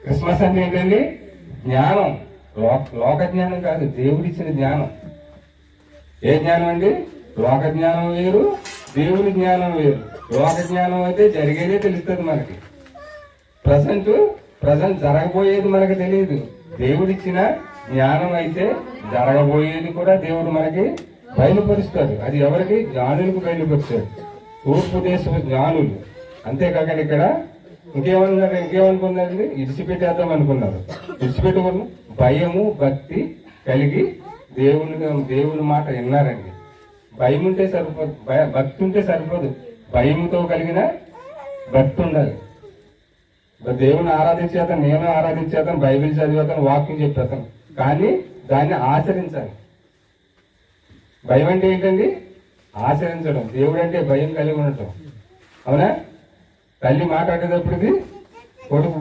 Christmas అంటే ఏంటండి? జ్ఞానం. లోక జ్ఞానం కాదు, దేవుడిచ్చిన జ్ఞానం. ఏ జ్ఞానం అండి? లోక జ్ఞానం వేరు, దేవుని జ్ఞానం వేరు. లోక జ్ఞానం అయితే జరిగేదే తెలుస్తుంది మనకి. ప్రజెంట్ జరగబోయేది మనకు తెలియదు. దేవుడిచ్చిన జ్ఞానం అయితే జరగబోయేది కూడా దేవుడు మనకి బయలుపరుస్తాడు. అది ఎవరికి? జ్ఞానులకు బయలుపరుస్తాడు, తూర్పు దేశపు జ్ఞానులు. అంతేకాకండి ఇక్కడ ఇంకేమనుకున్నారండి? ఇడిచిపెట్టేద్దాం అనుకున్నారు. ఇడిచిపెట్టుకున్న భయము భక్తి కలిగి దేవుని మాట విన్నారండి. భయం ఉంటే సరిపోదు, భక్తి ఉంటే సరిపోదు, భయంతో కలిగిన భక్తి ఉండాలి. దేవుని ఆరాధించేతను, నేను ఆరాధించేతను, బైబిల్ చదివేతను, వాక్యం చెప్పేతాను, కానీ దాన్ని ఆచరించాలి. భయం అంటే ఏంటండి? ఆచరించడం. దేవుడు అంటే భయం కలిగి ఉండటం. అవునా? తల్లి మాట్లాడేటప్పుడు కొడుకు